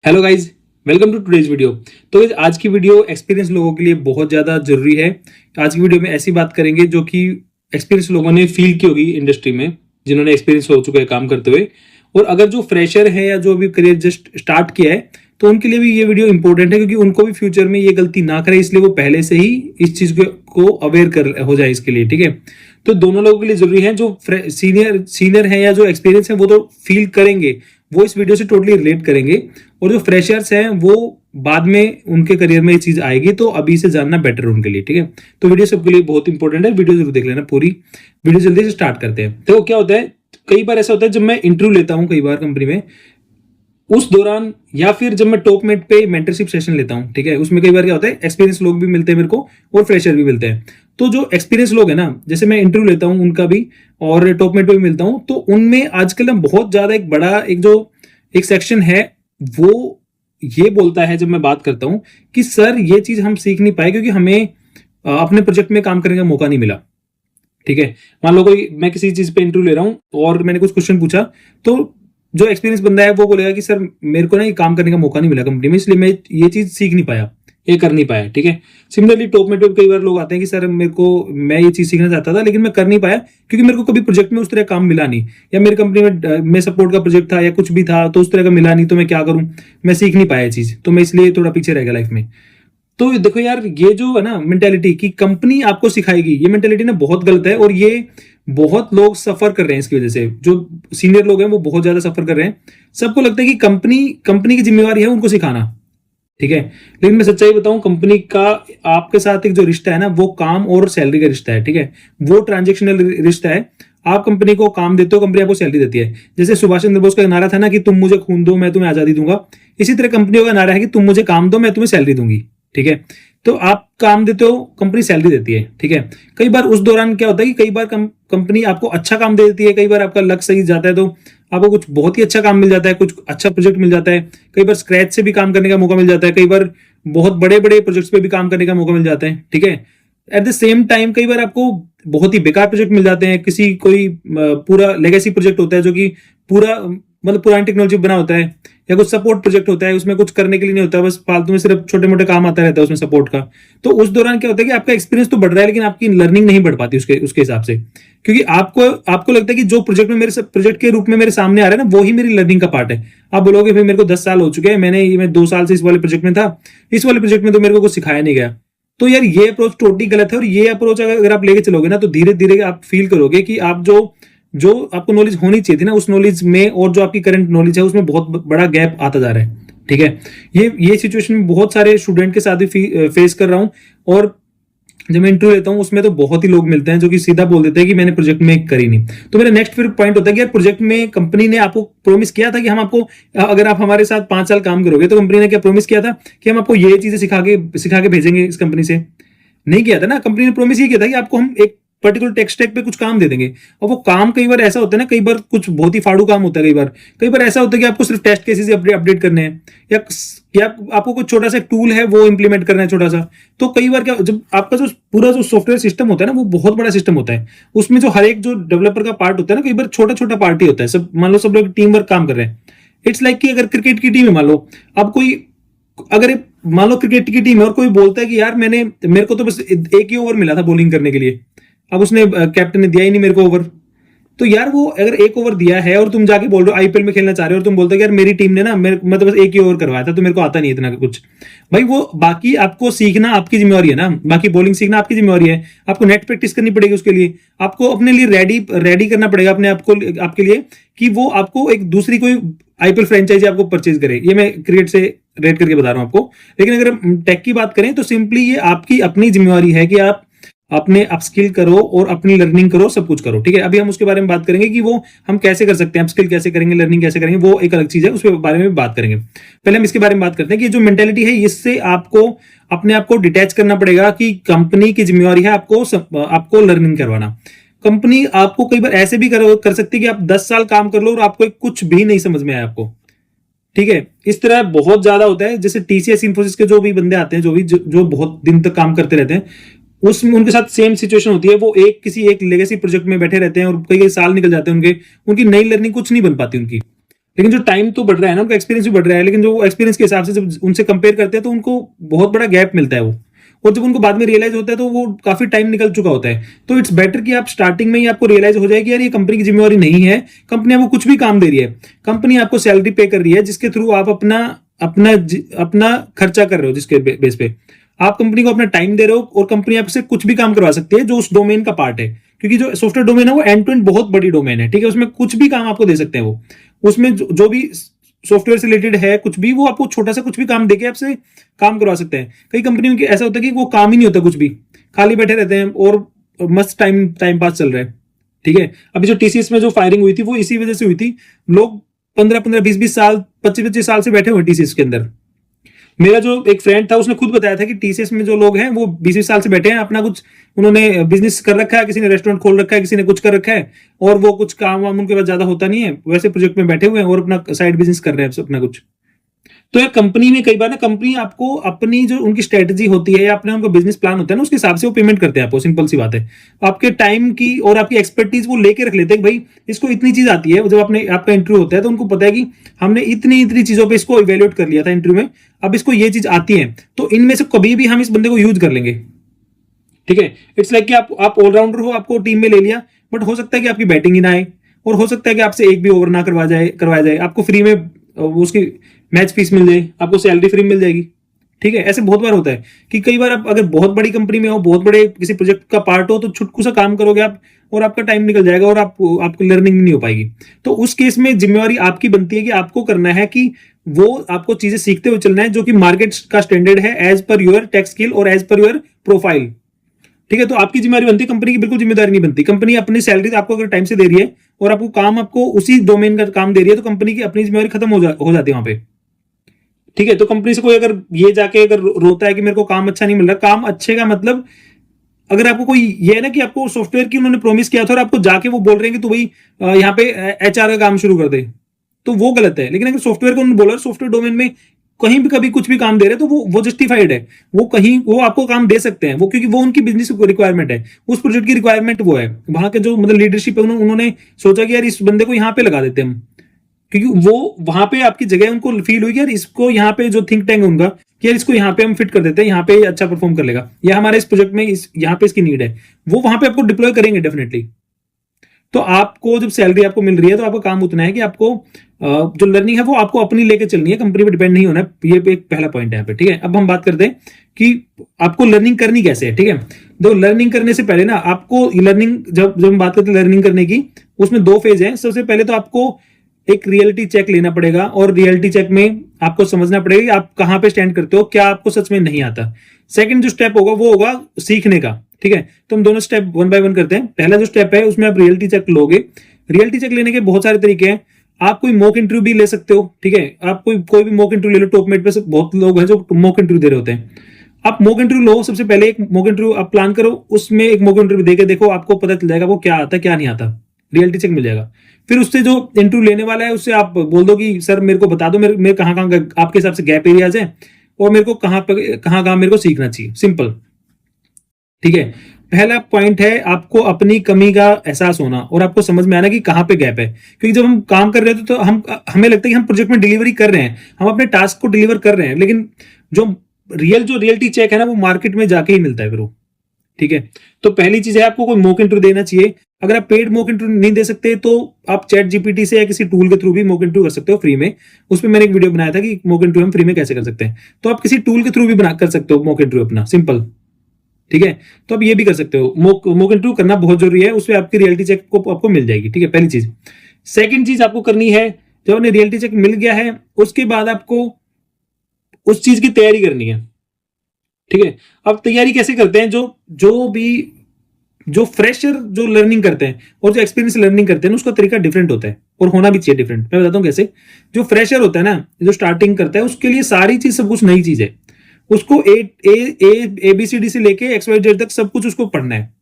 Hello guys, welcome to today's video. तो guys, आज की वीडियो एक्सपीरियंस लोगों के लिए बहुत ज़्यादा जरूरी है। आज की वीडियो में ऐसी बात करेंगे जो कि एक्सपीरियंस लोगों ने फील की होगी इंडस्ट्री में, जिन्होंने एक्सपीरियंस हो चुका है काम करते हुए। और अगर जो फ्रेशर है या जो अभी करियर जस्ट स्टार्ट किया है, तो उनके लिए भी ये वीडियो इंपॉर्टेंट है, क्योंकि उनको भी फ्यूचर में ये गलती ना करे, इसलिए वो पहले से ही इस चीज़ को अवेयर कर हो जाए इसके लिए। ठीक है, तो दोनों लोगों के लिए जरूरी है। जो सीनियर है या जो एक्सपीरियंस है वो तो फील करेंगे, वो इस वीडियो से टोटली रिलेट करेंगे। और जो फ्रेशर्स हैं वो बाद में उनके करियर में ये चीज आएगी, तो अभी से जानना बेटर है उनके लिए। ठीक है, तो वीडियो सबके लिए बहुत इंपॉर्टेंट है, वीडियो जरूर देख लेना पूरी। वीडियो जल्दी से स्टार्ट करते हैं। तो क्या होता है, कई बार ऐसा होता है जब मैं इंटरव्यू लेता हूँ कई बार कंपनी में, उस दौरान या फिर जब मैं टॉपमेट पे मेंटरशिप सेशन लेता हूँ, ठीक है, उसमें कई बार क्या होता है, एक्सपीरियंस लोग भी मिलते हैं मेरे को और फ्रेशर भी मिलते हैं। तो जो एक्सपीरियंस लोग हैं ना, जैसे मैं इंटरव्यू लेता हूँ उनका भी और टॉपमेट पे भी मिलता हूँ, तो उनमें आजकल ना बहुत ज्यादा एक बड़ा एक सेक्शन है, वो ये बोलता है जब मैं बात करता हूं कि सर ये चीज हम सीख नहीं पाए क्योंकि हमें अपने प्रोजेक्ट में काम करने का मौका नहीं मिला। ठीक है, मान लो कोई मैं किसी चीज पे इंटरव्यू ले रहा हूं और मैंने कुछ क्वेश्चन पूछा, तो जो एक्सपीरियंस बंदा है वो बोलेगा कि सर मेरे को ना ये काम करने का मौका नहीं मिला कंपनी में, इसलिए मैं ये चीज सीख नहीं पाया, ये कर नहीं पाया। ठीक है, सिमिलरली टॉप में कई बार लोग आते हैं कि सर मैं ये चीज सीखना चाहता था लेकिन मैं कर नहीं पाया क्योंकि मेरे को कभी प्रोजेक्ट में उस तरह काम मिला नहीं, या मेरी कंपनी में सपोर्ट का प्रोजेक्ट था या कुछ भी था तो उस तरह का मिला नहीं, तो मैं क्या करूं, मैं सीख नहीं पाया चीज, तो मैं इसलिए थोड़ा पीछे रह गया लाइफ में। तो देखो यार, ये जो है ना मेंटेलिटी कि कंपनी आपको सिखाएगी, ये मेंटेलिटी ना बहुत गलत है, और ये बहुत लोग सफर कर रहे हैं इसकी वजह से। जो सीनियर लोग हैं वो बहुत ज्यादा सफर कर रहे हैं। सबको लगता है कि कंपनी की जिम्मेवारी है उनको सिखाना। ठीक है, लेकिन मैं सच्चाई बताऊं, कंपनी का आपके साथ एक जो रिश्ता है ना, वो काम और सैलरी का रिश्ता है। ठीक है, वो ट्रांजेक्शनल रिश्ता है। आप कंपनी को काम देते हो, कंपनी आपको सैलरी देती है। जैसे सुभाष चंद्र बोस का नारा था ना कि तुम मुझे खून दो मैं तुम्हें आजादी दूंगा, इसी तरह कंपनियों का नारा है कि तुम मुझे काम दो मैं तुम्हें सैलरी दूंगी। ठीक है, तो आप काम देते हो, कंपनी सैलरी देती है। ठीक है, कई बार उस दौरान क्या होता है कि कई बार कंपनी आपको अच्छा काम दे देती है, कई बार आपका लक सही जाता है तो आपको कुछ बहुत ही अच्छा काम मिल जाता है, कुछ अच्छा प्रोजेक्ट मिल जाता है, कई बार स्क्रैच से भी काम करने का मौका मिल जाता है, कई बार बहुत बड़े बड़े प्रोजेक्ट्स पे भी काम करने का मौका मिल जाता है। ठीक है, एट द सेम टाइम कई बार आपको बहुत ही बेकार प्रोजेक्ट मिल जाते हैं, कोई पूरा लेगेसी प्रोजेक्ट होता है जो कि पूरा पुरानी टेक्नोलॉजी बना होता है, या कुछ सपोर्ट प्रोजेक्ट होता है, उसमें कुछ करने के लिए नहीं होता, बस फालतू में सिर्फ छोटे मोटे काम आता रहता है उसमें सपोर्ट का। तो उस दौरान क्या होता है कि आपका एक्सपीरियंस तो बढ़ रहा है लेकिन आपकी लर्निंग नहीं बढ़ पाती उसके हिसाब से, क्योंकि आपको लगता है कि जो प्रोजेक्ट के रूप में मेरे सामने आ रहा है ना, वो ही मेरी लर्निंग का पार्ट है। आप बोलोगे भाई मेरे को 10 साल हो चुके हैं, मैं 2 साल से इस वाले प्रोजेक्ट में था, इस वाले प्रोजेक्ट में तो मेरे को कुछ सिखाया नहीं गया। तो यार ये अप्रोच टोटली गलत है, और ये अप्रोच अगर आप लेके चलोगे ना, तो धीरे धीरे आप फील करोगे कि आप जो आपको नॉलेज होनी चाहिए थी ना, उस नॉलेज में और जो आपकी करंट नॉलेज है उसमें बहुत बड़ा गैप आता जा रहा है। ठीक है, ये सिचुएशन में बहुत सारे स्टूडेंट के साथ भी फेस कर रहा हूं, और जब मैं इंटरव्यू लेता हूं उसमें तो बहुत ही लोग मिलते हैं जो कि सीधा बोल देते हैं कि मैंने प्रोजेक्ट में करी नहीं। तो मेरा नेक्स्ट फिर पॉइंट होता है कि यार प्रोजेक्ट में कंपनी ने आपको प्रॉमिस किया था कि हम आपको, अगर आप हमारे साथ 5 साल काम करोगे, तो कंपनी ने क्या प्रॉमिस किया था कि हम आपको ये चीजें सिखा के भेजेंगे इस कंपनी से? नहीं किया था ना। कंपनी ने प्रॉमिस ये किया था कि आपको हम एक पर्टिकुलर टेक स्टैक पे कुछ काम दे देंगे, और वो काम कई बार ऐसा होता है ना, कई बार कुछ बहुत ही फाड़ू काम होता है, कई बार ऐसा होता है कि आपको सिर्फ टेस्ट केसेस अपडेट करने हैं, या आपको कुछ छोटा सा टूल है वो इंप्लीमेंट करना है छोटा सा। तो कई बार क्या, जब आपका जो पूरा जो सॉफ्टवेयर सिस्टम होता है ना, वो बहुत बड़ा सिस्टम होता है, उसमें जो हर एक जो डेवलपर का पार्ट होता है ना, कई बार छोटा छोटा पार्ट ही होता है। सब मान लो सब लोग टीम वर्क काम कर रहे हैं। इट्स लाइक कि अगर क्रिकेट की टीम है, मान लो क्रिकेट की टीम है और कोई बोलता है कि यार मेरे को तो बस एक ही ओवर मिला था बॉलिंग करने के लिए, अब उसने कैप्टन ने दिया ही नहीं मेरे को ओवर। तो यार वो अगर एक ओवर दिया है और तुम जाके बोल रहे हो आईपीएल में खेलना चाह रहे हो, और तुम बोलते हो कि यार मेरी टीम ने ना मैं तो बस एक ही ओवर करवाया था तो मेरे को आता नहीं इतना कुछ। भाई वो बाकी आपको सीखना आपकी जिम्मेवारी है ना, बाकी बॉलिंग सीखना आपकी जिम्मेवारी है। आपको नेट प्रैक्टिस करनी पड़ेगी उसके लिए, आपको अपने लिए रेडी करना पड़ेगा अपने आपके लिए कि वो आपको एक दूसरी कोई आईपीएल फ्रेंचाइजी आपको परचेज करे। ये मैं क्रिकेट से रेट करके बता रहा हूं आपको। लेकिन अगर टेक की बात करें तो सिंपली ये आपकी अपनी जिम्मेवारी है कि आप अपने अपस्किल करो और अपनी लर्निंग करो, सब कुछ करो। ठीक है, अभी हम उसके बारे में बात करेंगे कि वो हम कैसे कर सकते हैं, अपस्किल कैसे करेंगे, लर्निंग कैसे करेंगे, वो एक अलग चीज है, उसके बारे में बात करेंगे। पहले हम इसके बारे में बात करते हैं कि जो मेंटेलिटी है, इससे आपको अपने आप को डिटैच करना पड़ेगा कि कंपनी की जिम्मेवारी है आपको लर्निंग करवाना। कंपनी आपको कई बार ऐसे भी कर सकती है कि आप 10 साल काम कर लो और आपको कुछ भी नहीं समझ में आया आपको। ठीक है, इस तरह बहुत ज्यादा होता है। जैसे टीसीएस इन्फोसिस के जो भी बंदे आते हैं, जो बहुत दिन तक काम करते रहते हैं, उसमें उनके साथ सेम सिचुएशन होती है। वो किसी एक लेगेसी प्रोजेक्ट में बैठे रहते हैं और कई साल निकल जाते हैं उनकी नई लर्निंग कुछ नहीं बन पाती उनकी। लेकिन जो टाइम तो बढ़ रहा है ना, उनका एक्सपीरियंस भी बढ़ रहा है, लेकिन जो एक्सपीरियंस के हिसाब से जब उनसे कंपेयर करते हैं तो उनको बहुत बड़ा गैप मिलता है वो। और जब उनको बाद में रियलाइज होता है तो वो काफी टाइम निकल चुका होता है। तो इट्स बेटर कि आप स्टार्टिंग में ही आपको रियलाइज हो जाए कि यार ये कंपनी की जिम्मेवारी नहीं है, कंपनी आपको कुछ भी काम दे रही है, कंपनी आपको सैलरी पे कर रही है जिसके थ्रू आप अपना अपना अपना खर्चा कर रहे हो, जिसके बेस पे आप कंपनी को अपना टाइम दे रहे हो, और कंपनी आपसे कुछ भी काम करवा सकती है जो उस डोमेन का पार्ट है। क्योंकि जो सॉफ्टवेयर डोमेन है वो एंड टू एंड बहुत बड़ी डोमेन है, ठीक है, उसमें कुछ भी काम आपको दे सकते हैं वो। उसमें जो भी सॉफ्टवेयर से रिलेटेड है कुछ भी, वो आपको छोटा सा कुछ भी काम देके आपसे काम करवा सकते हैं। कई कंपनियों में ऐसा होता है कि वो काम ही नहीं होता, कुछ भी खाली बैठे रहते हैं और मस्त टाइम पास चल रहा है, ठीक है। अभी जो टीसीएस में जो फायरिंग हुई थी वो इसी वजह से हुई थी। लोग 15-15, 20-20 साल, 25-25 साल से बैठे हुए टीसीएस के अंदर। मेरा जो एक फ्रेंड था उसने खुद बताया था कि टीसीएस में जो लोग हैं वो 20 साल से बैठे हैं, अपना कुछ उन्होंने बिजनेस कर रखा है, किसी ने रेस्टोरेंट खोल रखा है, किसी ने कुछ कर रखा है, और वो कुछ काम वाम उनके पास ज्यादा होता नहीं है, वैसे प्रोजेक्ट में बैठे हुए हैं और अपना साइड बिजनेस कर रहे हैं अपना कुछ। तो यार कंपनी में कई बार ना, कंपनी आपको अपनी जो उनकी स्ट्रेटेजी होती है या अपने उनका बिजनेस प्लान होता है ना, उसके हिसाब से वो पेमेंट करते हैं आपको। सिंपल सी बात है, आपके टाइम की और आपकी एक्सपर्टीज वो लेके रख लेते हैं कि भाई इसको इतनी चीज आती है। जब अपने आपका इंटरव्यू होता है तो उनको पता है कि हमने इतनी इतनी चीजों पे इसको इवेल्युएट कर लिया था इंटरव्यू में, अब इसको ये चीज आती है, तो इनमें से कभी भी हम इस बंदे को यूज कर लेंगे, ठीक है। इट्स लाइक कि आप ऑलराउंडर हो, आपको टीम में ले लिया, बट हो सकता है कि आपकी बैटिंग ही ना आए, और हो सकता है कि आपसे एक भी ओवर ना करवाया जाए, आपको फ्री में उसकी मैच फीस मिल जाए, आपको सैलरी फ्री मिल जाएगी, ठीक है। ऐसे बहुत बार होता है कि कई बार आप अगर बहुत बड़ी कंपनी में हो, बहुत बड़े किसी प्रोजेक्ट का पार्ट हो, तो छुटकू सा काम करोगे आप और आपका टाइम निकल जाएगा और आपको लर्निंग नहीं हो पाएगी। तो उस केस में जिम्मेवारी आपकी बनती है कि आपको करना है कि वो आपको चीजें सीखते हुए चलना है जो कि मार्केट का स्टैंडर्ड है, as per your tech skill और एज पर योर प्रोफाइल, ठीक है। तो आपकी जिम्मेदारी बनती है, कंपनी की बिल्कुल जिम्मेदारी नहीं बनती। कंपनी अपनी सैलरी आपको अगर टाइम से दे रही है और आपको काम आपको उसी डोमेन का काम दे रही है, तो कंपनी की अपनी जिम्मेदारी खत्म हो जाती है वहां पे, ठीक है। तो कंपनी से कोई अगर ये जाके अगर रोता है कि मेरे को काम अच्छा नहीं मिल रहा, काम अच्छे का मतलब, अगर आपको कोई ये है ना कि आपको सॉफ्टवेयर की उन्होंने प्रॉमिस किया था और आपको जाके वो बोल रहे हैं कि तू भाई यहाँ पे एचआर का काम शुरू कर दे, तो वो गलत है। लेकिन अगर सॉफ्टवेयर को उन्होंने बोला, सॉफ्टवेयर डोमेन में कहीं भी कभी कुछ भी काम दे रहे हैं, तो वो जस्टिफाइड है, वो कहीं वो आपको काम दे सकते हैं, वो क्योंकि वो उनकी बिजनेस रिक्वायरमेंट है, उस प्रोजेक्ट की रिक्वायरमेंट वो है। वहां के जो मतलब लीडरशिप है, उन्होंने सोचा कि यार इस बंदे को यहाँ पे लगा देते हैं हम, क्योंकि वो वहां पे आपकी जगह उनको फील हुई कि यार इसको यहाँ पे जो थिंक टैंक है उनका कि यार इसको यहाँ पे हम फिट कर देते हैं, यहाँ पे अच्छा परफॉर्म कर लेगा, या हमारे इस प्रोजेक्ट में यहाँ पे इसकी नीड है, वो वहां पे आपको डिप्लॉय करेंगे डेफिनेटली। तो आपको जब सैलरी आपको मिल रही है तो आपका काम उतना है कि आपको जो लर्निंग है वो आपको अपनी लेके चलनी है, कंपनी पे डिपेंड नहीं होना है। ये एक पहला पॉइंट है यहाँ पे, ठीक है। अब हम बात करते हैं कि आपको लर्निंग करनी कैसे है, ठीक है। तो लर्निंग करने से पहले ना आपको लर्निंग, जब हम बात करते हैं लर्निंग करने की, उसमें दो फेज है। सबसे पहले तो आपको एक रियलिटी चेक लेना पड़ेगा, और रियलिटी चेक में आपको समझना पड़ेगा कि आप कहां पे स्टैंड करते हो, क्या आपको सच में नहीं आता। सेकंड जो स्टेप होगा वो होगा सीखने का, ठीक है। तो हम दोनों स्टेप वन बाय वन करते हैं। पहला जो स्टेप है उसमें आप रियलिटी चेक लोगे। रियलिटी चेक लेने के बहुत सारे तरीके हैं। आप कोई मॉक इंटरव्यू भी ले सकते हो, ठीक है। आप कोई भी मॉक इंटरव्यू ले लो, टॉपमेट पे बहुत लोग हैं जो मॉक इंटरव्यू दे रहे होते हैं। आप मॉक इंटरव्यू लो, सबसे पहले एक मॉक इंटरव्यू आप प्लान करो, उसमें एक मॉक इंटरव्यू देके देखो, आपको पता चल जाएगा वो क्या आता क्या नहीं आता, रियलिटी चेक मिल जाएगा। फिर उससे जो इंटरव्यू लेने वाला है उससे आप बोल दो कि सर मेरे को बता दो मेरे कहाँ कहाँ आपके हिसाब से गैप एरियाज है, और मेरे को कहाँ मेरे को सीखना चाहिए, सिंपल, ठीक है। पहला पॉइंट है आपको अपनी कमी का एहसास होना और आपको समझ में आना कि कहां पे गैप है। क्योंकि जब हम काम कर रहे होते तो हमें लगता है कि हम प्रोजेक्ट में डिलीवरी कर रहे हैं, हम अपने टास्क को डिलीवर कर रहे हैं, लेकिन जो रियलिटी चेक है ना वो मार्केट में जाके ही मिलता है फिर वो, ठीक है। तो पहली चीज है आपको कोई मॉक इंटरव्यू देना चाहिए। अगर आप पेड मॉक इंटरव्यू नहीं दे सकते तो आप चैट जीपीटी से या किसी टूल के थ्रू भी मॉक इंटरव्यू कर सकते हो फ्री में। उसमें मैंने एक वीडियो बनाया था कि मॉक इंटरव्यू हम फ्री में कैसे कर सकते हैं, तो आप किसी टूल के थ्रू भी कर सकते हो मॉक इंटरव्यू अपना, सिंपल, ठीक है। तो आप ये भी कर सकते हो। मॉक इंटरव्यू करना बहुत जरूरी है, उसमें आपकी रियलिटी चेक को आपको मिल जाएगी, ठीक है, पहली चीज। सेकंड चीज आपको करनी है, जब आपने रियलिटी चेक मिल गया है उसके बाद आपको उस चीज की तैयारी करनी है, ठीक है। अब तैयारी कैसे करते हैं, जो फ्रेशर जो लर्निंग करते हैं और जो एक्सपीरियंस लर्निंग करते हैं उसका तरीका डिफरेंट होता है, और होना भी चाहिए डिफरेंट। मैं बताता हूँ कैसे। जो फ्रेशर होता है ना, जो स्टार्टिंग करता है, उसके लिए सारी चीज सब कुछ नई चीज है। उसको ABCD से लेके XYZ तक सब कुछ उसको पढ़ना है,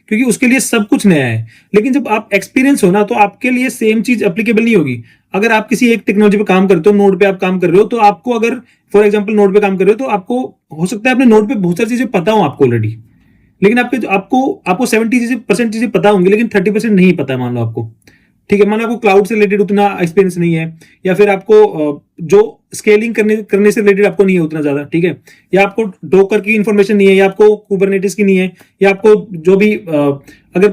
क्योंकि उसके लिए सब कुछ नया है। लेकिन जब आप एक्सपीरियंस हो ना, तो आपके लिए सेम चीज एप्लीकेबल नहीं होगी। अगर आप किसी एक टेक्नोलॉजी पे काम करते हो, नोड पे आप काम कर रहे हो, तो आपको अगर फॉर एग्जांपल नोड पे काम कर रहे हो, तो आपको हो सकता है अपने नोड पे बहुत सारी चीजें पता हो आपको ऑलरेडी, लेकिन आपको 70% चीजें पता होंगी, लेकिन 30% नहीं पता है मान लो आपको। ठीक है, मान लो आपको क्लाउड से रिलेटेड उतना एक्सपीरियंस नहीं है, या फिर आपको जो स्केलिंग करने से रिलेटेड आपको नहीं है उतना ज्यादा, ठीक है, या आपको डोकर की इंफॉर्मेशन नहीं है, या आपको कुबरनेटिस की नहीं है, या आपको जो भी अगर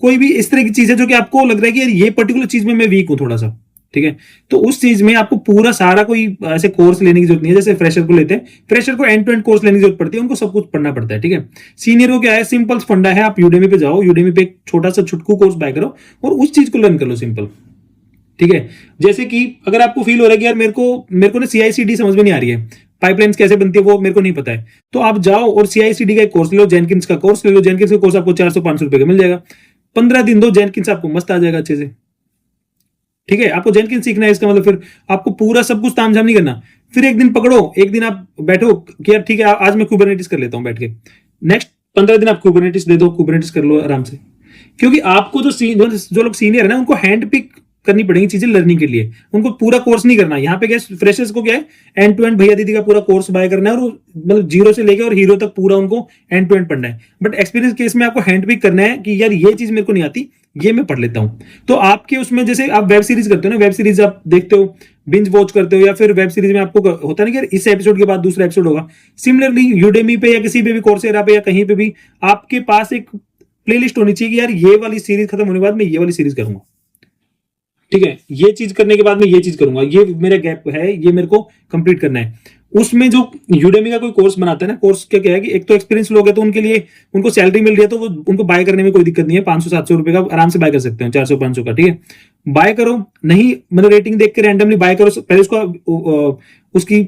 कोई भी इस तरह की चीज है जो कि आपको लग रहा है कि यार ये पर्टिकुलर चीज में मैं वीक हूं थोड़ा सा, ठीक है, तो उस चीज में आपको पूरा सारा कोई ऐसे कोर्स लेने की जरूरत नहीं है। जैसे फ्रेशर को लेते हैं, फ्रेशर को एंड टू एंड कोर्स लेने की जरूरत पड़ती है, उनको सब कुछ पढ़ना पड़ता है, ठीक है। सीनियर को क्या है, सिंपल फंडा है, आप यूडेमी पे जाओ, यूडेमी पे एक छोटा सा छुटकू कोर्स बाय करो और उस चीज को लर्न कर लो, सिंपल, ठीक है। जैसे कि अगर आपको फील हो रहा है कि यार मेरे को ना CI/CD समझ में नहीं आ रही है, पाइपलाइंस कैसे बनती है वो मेरे को नहीं पता है, तो आप जाओ और CI/CD का एक कोर्स ले लो, जेनकिंस का कोर्स ले लो। जेनकिंस का कोर्स आपको 400-500 रुपए का मिल जाएगा, 15 दिन दो, जेनकिंस आपको मस्त आ जाएगा अच्छे से, ठीक है। आपको जेनकिंस सीखना है, इसका मतलब फिर आपको पूरा सब कुछ तामझाम नहीं करना। फिर एक दिन पकड़ो, एक दिन आप बैठो कि यार ठीक है आज मैं कुबरनेटिस कर लेता हूं बैठ के, नेक्स्ट 15 दिन आप कुबरनेटिस दे दो, कुबरनेटिस कर लो आराम से। क्योंकि आपको जो लोग सीनियर है ना, उनको हैंड पिक करनी पड़ेगी चीजें लर्निंग के लिए, उनको पूरा कोर्स नहीं करना। यहाँ पे क्या फ्रेशर्स को क्या है, एंड टू एंड भैया दीदी का पूरा कोर्स बाय करना है, और मतलब जीरो से लेकर और हीरो तक पूरा उनको एंड टू एंड पढ़ना है। बट एक्सपीरियंस केस में आपको हैंड पिक करना है कि यार ये चीज मेरे को नहीं आती, ये मैं पढ़ लेता हूं। तो आपके उसमें जैसे आप वेब सीरीज करते हो ना, वेब सीरीज आप देखते हो, बिंज वॉच करते हो, या फिर वेब सीरीज में आपको होता है ना कि इस एपिसोड के बाद दूसरा एपिसोड होगा। सिमिलरली यूडेमी पे या किसी पे भी कोर्सेरा पे या कहीं पे भी आपके पास एक प्लेलिस्ट होनी चाहिए कि यार ये वाली सीरीज खत्म होने के बाद मैं ये वाली सीरीज करूंगा, ठीक है, ये चीज करने के बाद मैं ये चीज करूंगा, ये मेरा गैप है, ये मेरे को कंप्लीट करना है। उसमें जो यूडेमी का कोई कोर्स बनाता है ना, कोर्स क्या है कि एक तो एक्सपीरियंस लोग है तो उनके लिए उनको सैलरी मिल रही है, तो वो उनको बाय करने में कोई दिक्कत नहीं है, 500-700 रुपए का आराम से बाय कर सकते हैं, 400-500 का, ठीक है। बाय करो, नहीं मतलब रेटिंग देख के रैंडमली बाय करो, पहले उसको उसकी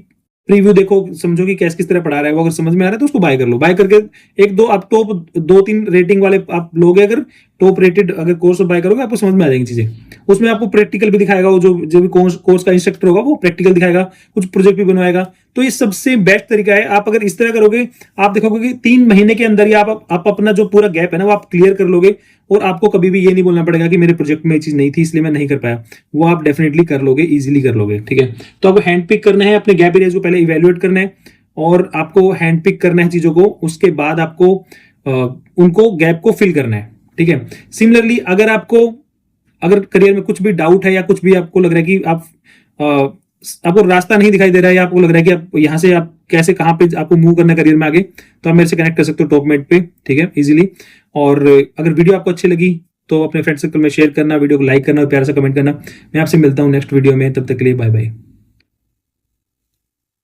प्रीव्यू देखो, समझो कि कैसे किस तरह पढ़ा रहा है वो, अगर समझ में आ रहा है तो उसको बाय कर लो। बाय करके एक दो आप टॉप 2-3 रेटिंग वाले आप लोग, अगर टॉप रेटेड अगर कोर्स बाय करोगे आपको समझ में आ जाएंगी चीजें। उसमें आपको प्रैक्टिकल भी दिखाएगा, वो जो भी कोर्स का इंस्ट्रक्टर होगा वो प्रैक्टिकल दिखाएगा, कुछ प्रोजेक्ट भी बनवाएगा। तो ये सबसे बेस्ट तरीका है। आप अगर इस तरह करोगे, आप देखोगे कि 3 महीने के अंदर ही आप अपना जो पूरा गैप है ना वो आप क्लियर कर लोगे, और आपको कभी भी ये नहीं बोलना पड़ेगा कि मेरे प्रोजेक्ट में ये चीज नहीं थी इसलिए मैं नहीं कर पाया, वो आप डेफिनेटली कर लोगे, इजीली कर लोगे, ठीक है। तो आपको हैंड पिक करना है, अपने गैप एरियाज को पहले इवेल्युएट करना है, और आपको हैंड पिक करना है चीजों को, उसके बाद आपको उनको गैप को फिल करना है, ठीक है। सिमिलरली अगर करियर में कुछ भी डाउट है, या कुछ भी आपको लग रहा है कि आपको रास्ता नहीं दिखाई दे रहा है, या आपको लग रहा है कि आप यहाँ से आप कैसे कहाँ पे आपको मूव करना है करियर में आगे, तो आप मेरे से कनेक्ट कर सकते हो टॉपमेट पे, ठीक है, इजीली। और अगर वीडियो आपको अच्छी लगी तो अपने फ्रेंड सर्कल में शेयर करना, वीडियो को लाइक करना और प्यारा सा कमेंट करना। मैं आपसे मिलता हूँ नेक्स्ट वीडियो में, तब तक के लिए बाय बाय।